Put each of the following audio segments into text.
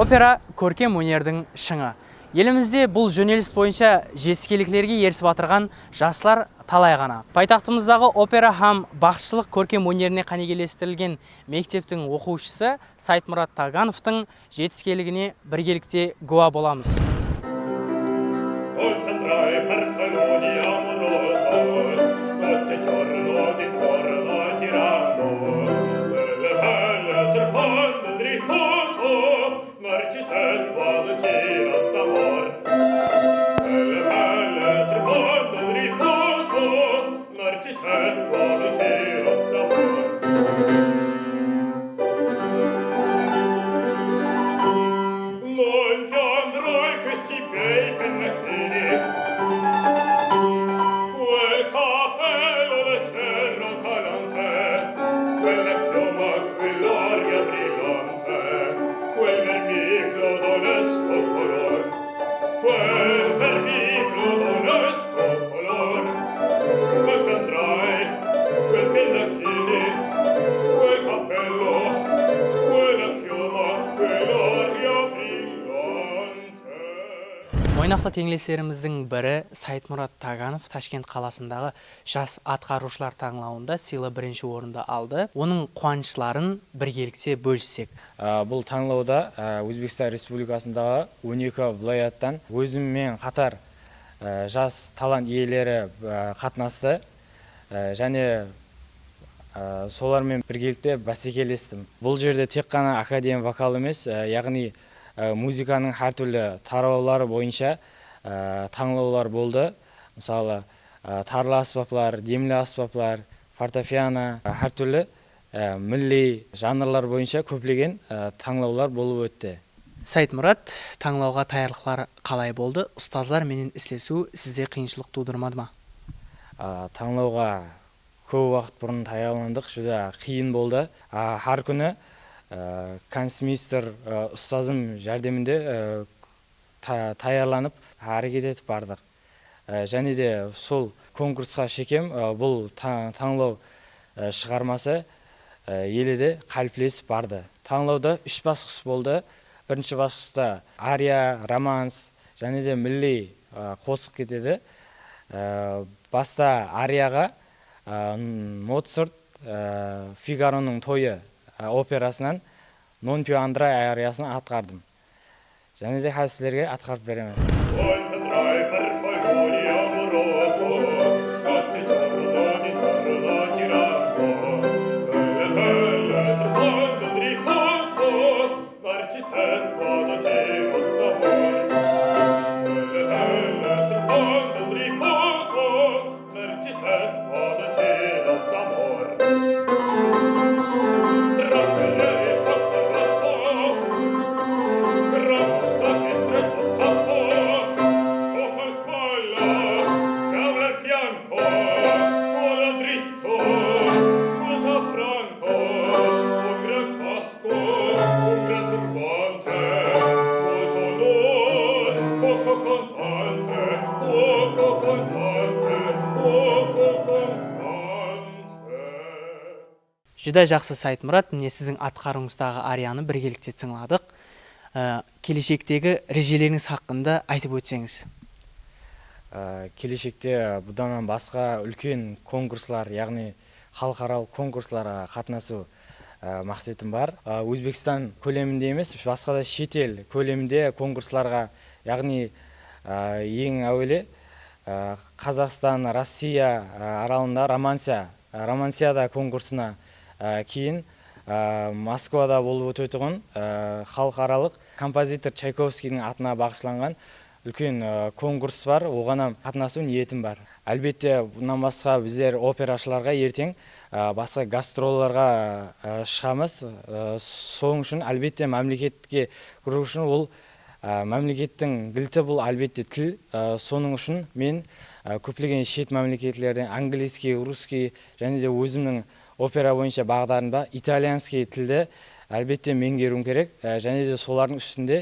Опера көркем өнердің шыңы. Елімізде бұл жөнеліс бойынша жетістіктерге ерісіп батырған жастар талай ғана. Пайтақтымыздағы опера һәм бақшылық көркем өнеріне қанегелестірілген мектептің оқушысы Сайтмұрат Тагановтың жетістіктеріне біргелікте гуа боламыз. Ойнақлы теңлестеріміздің бірі Сайтмұрат Таганов Ташкент қаласындағы жас атқарушылар таңлауында сыйлы бірінші орынды алды. Оның қуаныштарын біргелікте бөліссек. Бұл таңлауда Өзбекстан Республикасындағы 12 viloyattan өзіммен қатар жас талант иелері қатынасты және солармен біргелікте бәсекелестім. Бұл жерде тек қана академия вокал емес, яғни музыканың әртүрлі тараулары бойынша таңлаулар болды. Мысалы, тарлы аспаптар, демлі аспаптар, фортепиано, әртүрлі милли жанрлар бойынша көптеген таңлаулар болып өтті. Сайтмұрат, таңлауға таярлықтар қалай болды? Ұстаздар менен істесу сізде қиыншылық тудырмады ма? Таңлауға көп уақыт бұрын таярландық, жүзі қиын болды. Әр күні консмистер ұстазым жәрдемінде таярланып, әрекет етіп бардық. Және де сол конкурсқа шекем, бұл таңлау шығармасы еледе қалыптасып барды. Таңлауда 3 басқыш болды. Бірінші басқышта ария, романс және де милли қосып кетеді. Баста арияға Моцарт Фигароның тойы операсынан «Non più andrai» ариясын атқардым. Және де сіздерге атқарып беремін. Жүдә жақсы Сайтмұрат, міне сіздің атқаруыңыздағы арияны біргелікте тыңладық. Келешектегі режелеріңіз хақында айтып өтсеңіз. Келешекте бұдан басқа үлкен конкурслар, яғни халықаралық конкурсларға қатынасу мақсатым бар. Өзбекстан көлемінде емес, басқа да шетел көлемінде конкурсларға, яғни ең әуелі Қазақстан, Россия аралында Романсияда конкурсына кейін Москвада болып өтетұғын халықаралық композитор Чайковскийдің атына бағышланған үлкен конкурс бар, оғана қатынасу ниетім бар. Әлбетте, бұнан басқа біздер операшыларға ертең басқа гастролларға шығамыз. Соның үшін әлбетте мемлекетке кіру үшін ол мемлекеттің кілті бұл әлбетте тіл. Соның үшін мен көптеген шет мемлекетлерден английский, русский және де өзімнің опера бойынша бағдарында итальянский тілді әлбетте меңгеруім керек. Және де солардың үстінде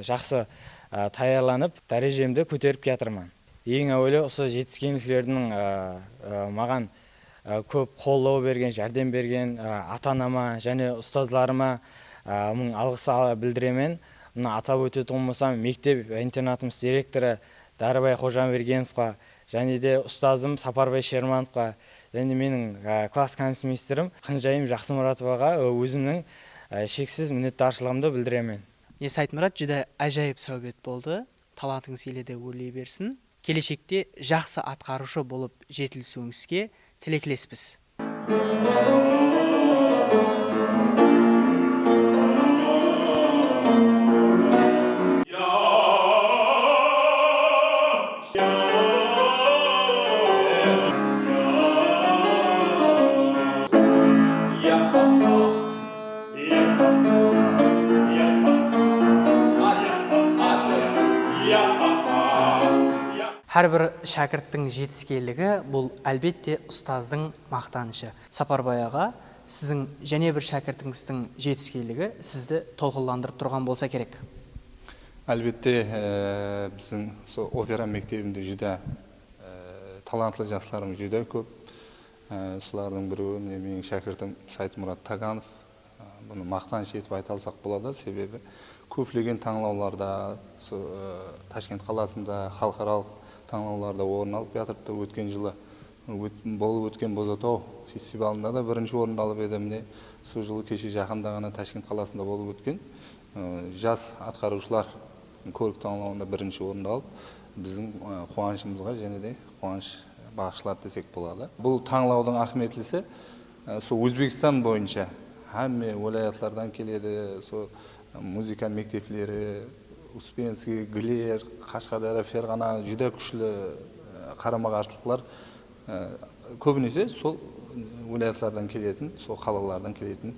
жақсы таярланып, дәрежемді көтеріп кетірмін. Ең әуелі осы жетіскеншілердің маған көп қолдау берген, жәрдем берген ата-анама және ұстазларыма мың алғыс білдіремін. мына атап өтетін болсам, мектеп интернатымыз директоры Дарыбай Қожамбергеновқа, және де ұстазым Сапарбай Шермановқа, және менің класс концмейстерім Қынжайым Жақсымұратоваға өзімнің шексіз minnettarçылығымды білдіремін. Сайтмұрат, жүдә әжайып сәубет болды. Талантыңыз келеді өрлей берсін. Келешекте жақсы атқарушы болып жетілсуіңізге тілектеспіз. Әрбір шәкірттің жетіскерлігі бұл әлбетте ұстаздың мақтанышы. Сапарбай аға, сіздің және бір шәкіртіңіздің жетіскерлігі сізді толқынландырып тұрған болса керек. Әлбетте, біздің опера мектебінде жүдә талантлы жастарымыз жүдә көп. Солардың біреуі менің шәкіртім Сайтмұрат Таганов. Бұны мақтаныш етіп айта алсақ болады, себебі көптеген таңлауларда, Ташкент қаласында халықаралық таңлауларда орын алып жатырды. Өткен жылы болып өткен Бозатау фестивалында да бірінші орын алып еді. Міне сол жылы кеше жақында ғана Ташкент қаласында болып өткен жас атқарушылар көрік таңлауында бірінші орын алып, біздің қуанышымызға және де қуаныш бағышлады десек болады. Бұл таңлаудың ахметлісі Өзбекстан бойынша әмме уәлаятлардан келеді, музыка мектеплері, Успенский, Глер, Қашқадар, Ферғана жүдә күшлі қарама-қарсылықтар көбінесе сол уәлаятлардан келетін, сол қалалардан келетін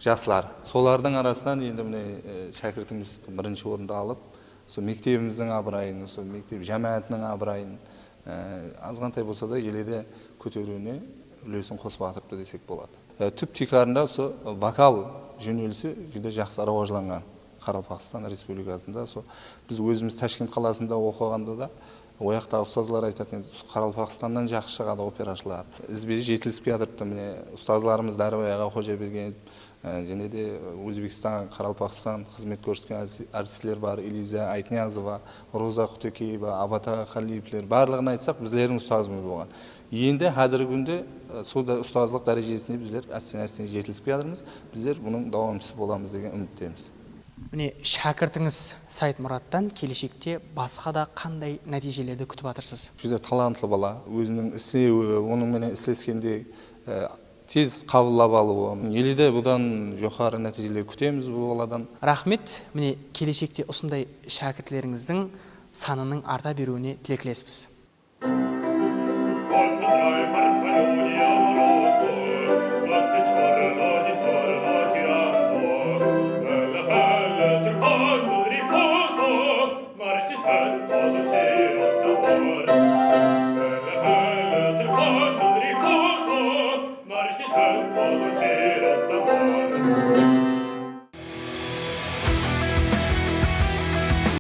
жастар. Солардың арасынан енді міне шәкіртіміз бірінші орынды алып, сол мектебіміздің абырайын, сол мектеп жәмәатының абырайын азғантай болса да еледе көтеруіне үлесін қосып атырыпты десек болады. Түп тикарында сол вокал жөнелісі жүдә жақсы рауажланған. Қарақалпақстан Республикасында біз өзіміз Ташкент қаласында оқығанда да ояқтағы ұстазлар айтатын, Қарақалпақстаннан жақсы шығады операшылар. Ізбе жетіліспей жатырыпты. Міне ұстазларымыз Дарыбай аға Қожаберген, және де Өзбекстан, Қарақалпақстан қызмет көрсеткен артистер бар, Элиза Айтниязова, Роза Құтекеева, Абата Қалиевлер. Барлығын айтсақ, біздердің ұстазымыз болған. Енді қазіргі күнде ұстазлық дәрежесіне біздер әстен жетіліспей жатырмыз. Біздер бұның дауамшысы боламыз деген үміттеміз. Міне шәкіртіңіз Сайтмұраттан келешекте басқа да қандай нәтижелерді күтіп жатырсыз? Жүзде талантлы бала, өзінің істеуі, оның менен істескенде тез қабылдап алуы. Елде бұдан жоғары нәтижелер күтеміз бұл баладан. Рахмет. Міне келешекте осындай шәкіртлеріңіздің санының арта беруіне тілектеспіз.